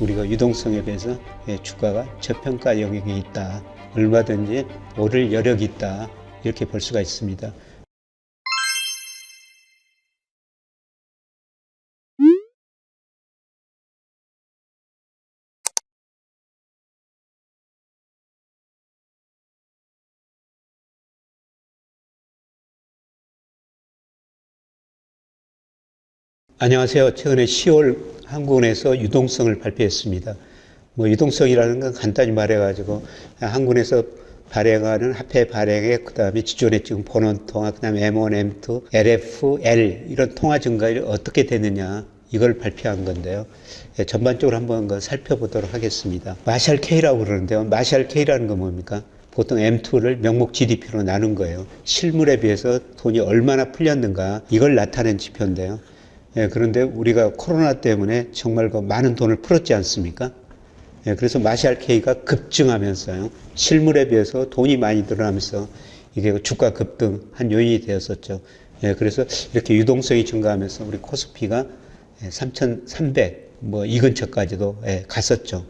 우리가 유동성에 비해서 주가가 저평가 영역에 있다. 얼마든지 오를 여력이 있다. 이렇게 볼 수가 있습니다. 안녕하세요. 최근에 10월 한국은행에서 유동성을 발표했습니다. 유동성이라는 건 간단히 말해가지고 한국은행에서 발행하는 화폐 발행에 그다음에 기존에 지금 보는 통화, 그다음에 M1, M2, LF, L 이런 통화 증가율이 어떻게 되느냐 이걸 발표한 건데요. 전반적으로 한번 살펴보도록 하겠습니다. 마샬 K라고 그러는데요. 마샬 K라는 건 뭡니까? 보통 M2를 명목 GDP로 나눈 거예요. 실물에 비해서 돈이 얼마나 풀렸는가 이걸 나타낸 지표인데요. 그런데 우리가 코로나 때문에 정말 많은 돈을 풀었지 않습니까? 그래서 마샬 K가 급증하면서요. 실물에 비해서 돈이 많이 늘어나면서 이게 주가 급등한 요인이 되었었죠. 그래서 이렇게 유동성이 증가하면서 우리 코스피가 3,300 이 근처까지도 갔었죠.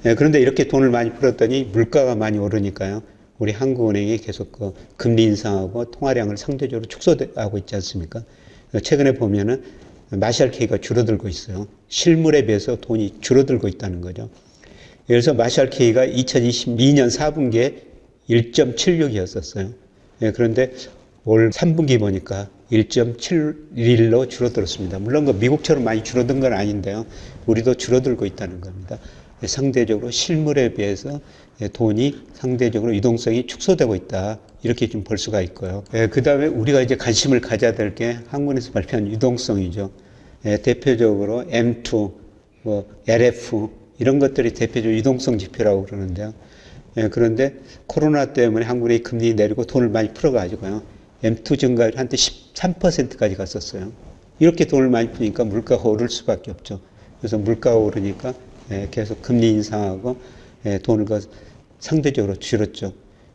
그런데 이렇게 돈을 많이 풀었더니 물가가 많이 오르니까요. 우리 한국은행이 계속 금리 인상하고 통화량을 상대적으로 축소하고 있지 않습니까? 최근에 보면은 마샬 K가 줄어들고 있어요. 실물에 비해서 돈이 줄어들고 있다는 거죠. 그래서 마샬 K가 2022년 4분기에 1.76이었었어요. 그런데 올 3분기 보니까 1.71로 줄어들었습니다. 물론 미국처럼 많이 줄어든 건 아닌데요. 우리도 줄어들고 있다는 겁니다. 상대적으로 실물에 비해서 돈이 상대적으로 유동성이 축소되고 있다. 이렇게 좀 볼 수가 있고요. 그 다음에 우리가 이제 관심을 가져야 될 게 한국은행에서 발표한 유동성이죠. 대표적으로 M2, LF 이런 것들이 대표적으로 유동성 지표라고 그러는데요. 그런데 코로나 때문에 한국은행이 금리 내리고 돈을 많이 풀어가지고요. M2 증가율이 한때 13%까지 갔었어요. 이렇게 돈을 많이 푸니까 물가가 오를 수밖에 없죠. 그래서 물가가 오르니까 계속 금리 인상하고 돈을 상대적으로 줄였죠.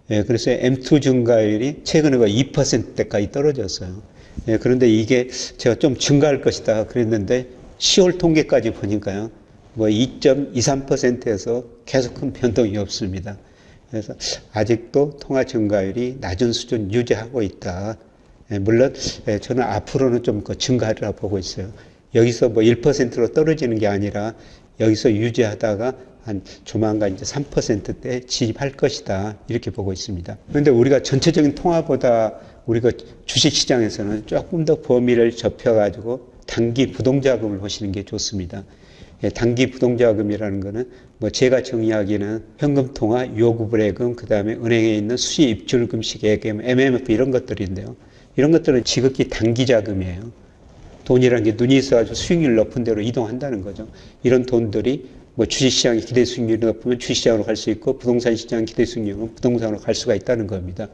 그래서 M2 증가율이 최근에 2%대까지 떨어졌어요. 그런데 이게 제가 좀 증가할 것이다 그랬는데 10월 통계까지 보니까요. 2.23%에서 계속 큰 변동이 없습니다. 그래서 아직도 통화 증가율이 낮은 수준 유지하고 있다. 물론 저는 앞으로는 좀 증가하리라 보고 있어요. 여기서 1%로 떨어지는 게 아니라 여기서 유지하다가 한 조만간 이제 3%대 진입할 것이다. 이렇게 보고 있습니다. 그런데 우리가 전체적인 통화보다 우리가 주식시장에서는 조금 더 범위를 좁혀가지고 단기 부동자금을 보시는 게 좋습니다. 단기 부동자금이라는 거는 제가 정의하기는 현금통화, 요구불예금, 그 다음에 은행에 있는 수시 입출금식 예금, MMF 이런 것들인데요. 이런 것들은 지극히 단기 자금이에요. 돈이라는 게 눈이 있어가지고 수익률 높은 데로 이동한다는 거죠. 이런 돈들이 주식시장의 기대 수익률이 높으면 주식시장으로 갈 수 있고 부동산 시장 기대 수익률은 부동산으로 갈 수가 있다는 겁니다.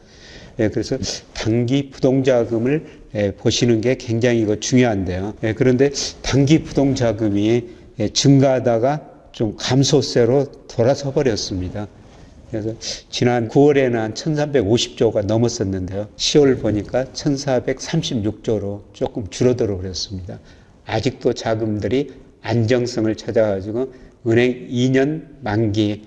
그래서 단기 부동자금을 보시는 게 굉장히 중요한데요. 그런데 단기 부동자금이 증가하다가 좀 감소세로 돌아서 버렸습니다. 그래서 지난 9월에는 한 1350조가 넘었었는데요. 10월 보니까 1436조로 조금 줄어들어 버렸습니다. 아직도 자금들이 안정성을 찾아가지고 은행 2년 만기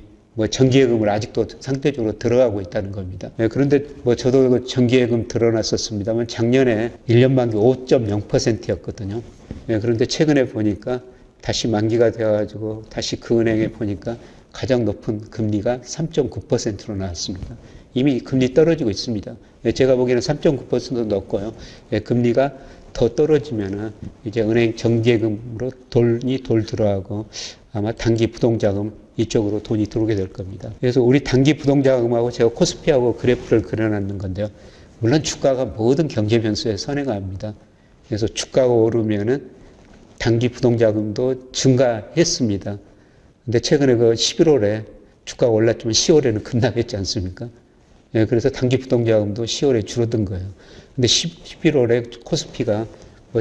정기예금을 아직도 상대적으로 들어가고 있다는 겁니다. 그런데 저도 정기예금 들어놨었습니다만 작년에 1년 만기 5.0%였거든요. 그런데 최근에 보니까 다시 만기가 되어가지고 다시 그 은행에 보니까 가장 높은 금리가 3.9%로 나왔습니다. 이미 금리 떨어지고 있습니다. 제가 보기에는 3.9%도 높고요. 금리가 더 떨어지면은 이제 은행 정기예금으로 돈이 들어가고 아마 단기 부동자금 이쪽으로 돈이 들어오게 될 겁니다. 그래서 우리 단기 부동자금하고 제가 코스피하고 그래프를 그려놨는 건데요. 물론 주가가 모든 경제 변수에 선행합니다. 그래서 주가가 오르면은 단기 부동자금도 증가했습니다. 근데 최근에 11월에 주가가 올랐지만 10월에는 급락했지 않습니까? 그래서 단기 부동자금도 10월에 줄어든 거예요. 근데 11월에 코스피가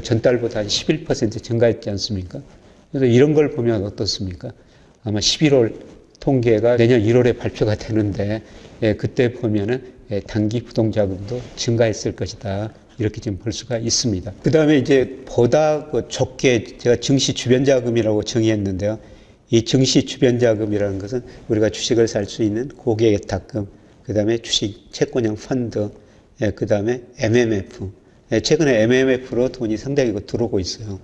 전달보다 한 11% 증가했지 않습니까? 그래서 이런 걸 보면 어떻습니까? 아마 11월 통계가 내년 1월에 발표가 되는데 그때 보면은 단기 부동자금도 증가했을 것이다. 이렇게 지금 볼 수가 있습니다. 그 다음에 이제 보다 적게 제가 증시 주변 자금이라고 정의했는데요. 이 증시 주변 자금이라는 것은 우리가 주식을 살 수 있는 고객탁금, 그 다음에 주식 채권형 펀드, 그 다음에 MMF. 최근에 MMF로 돈이 상당히 들어오고 있어요.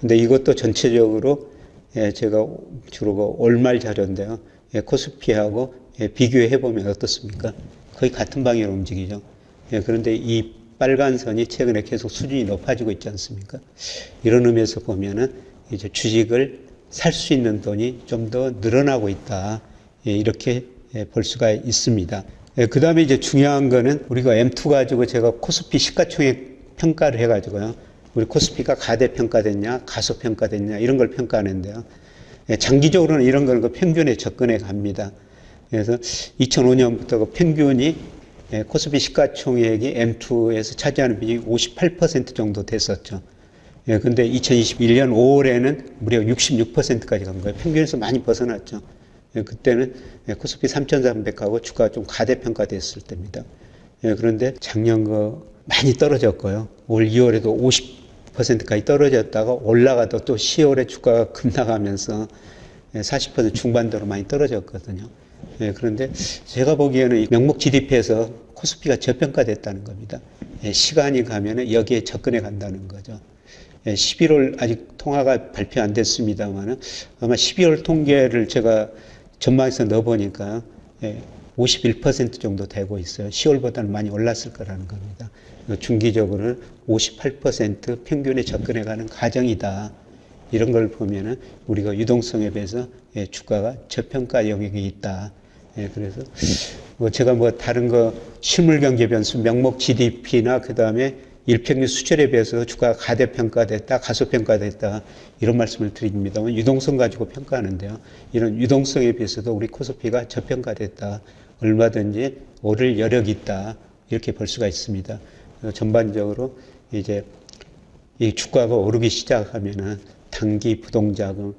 근데 이것도 전체적으로 제가 주로 올말 자료인데요. 코스피하고 비교해 보면 어떻습니까? 거의 같은 방향으로 움직이죠. 그런데 이 빨간 선이 최근에 계속 수준이 높아지고 있지 않습니까? 이런 의미에서 보면은 이제 주식을 살 수 있는 돈이 좀 더 늘어나고 있다. 이렇게 볼 수가 있습니다. 그 다음에 이제 중요한 거는 우리가 M2 가지고 제가 코스피 시가총액 평가를 해가지고요. 우리 코스피가 가대평가됐냐, 가소평가됐냐, 이런 걸 평가하는데요. 장기적으로는 이런 거는 그 평균에 접근해 갑니다. 그래서 2005년부터 그 평균이 코스피 시가총액이 M2에서 차지하는 비중이 58% 정도 됐었죠. 근데 2021년 5월에는 무려 66%까지 간 거예요. 평균에서 많이 벗어났죠. 그때는 코스피 3,300하고 주가가 좀 가대평가됐을 때입니다. 그런데 작년 많이 떨어졌고요. 올 2월에도 50%까지 떨어졌다가 올라가도 또 10월에 주가가 급락하면서 40% 중반대로 많이 떨어졌거든요. 그런데 제가 보기에는 명목 GDP에서 코스피가 저평가됐다는 겁니다. 시간이 가면 여기에 접근해 간다는 거죠. 11월 아직 통화가 발표 안 됐습니다만 아마 12월 통계를 제가 전망해서 넣어보니까 51% 정도 되고 있어요. 10월보다는 많이 올랐을 거라는 겁니다. 중기적으로는 58% 평균에 접근해가는 과정이다. 이런 걸 보면은 우리가 유동성에 비해서 주가가 저평가 영역이 있다. 그래서 제가 다른 실물경제 변수, 명목 GDP나 그 다음에 일평균 수출에 비해서 주가가 가대평가됐다, 가소평가됐다 이런 말씀을 드립니다만 유동성 가지고 평가하는데요. 이런 유동성에 비해서도 우리 코스피가 저평가됐다. 얼마든지 오를 여력이 있다. 이렇게 볼 수가 있습니다. 전반적으로 이제 이 주가가 오르기 시작하면은 단기 부동자금,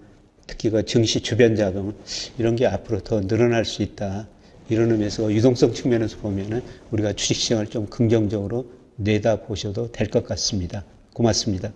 특히 그 증시 주변 자금 이런 게 앞으로 더 늘어날 수 있다. 이런 의미에서 유동성 측면에서 보면은 우리가 주식시장을 좀 긍정적으로 내다보셔도 될 것 같습니다. 고맙습니다.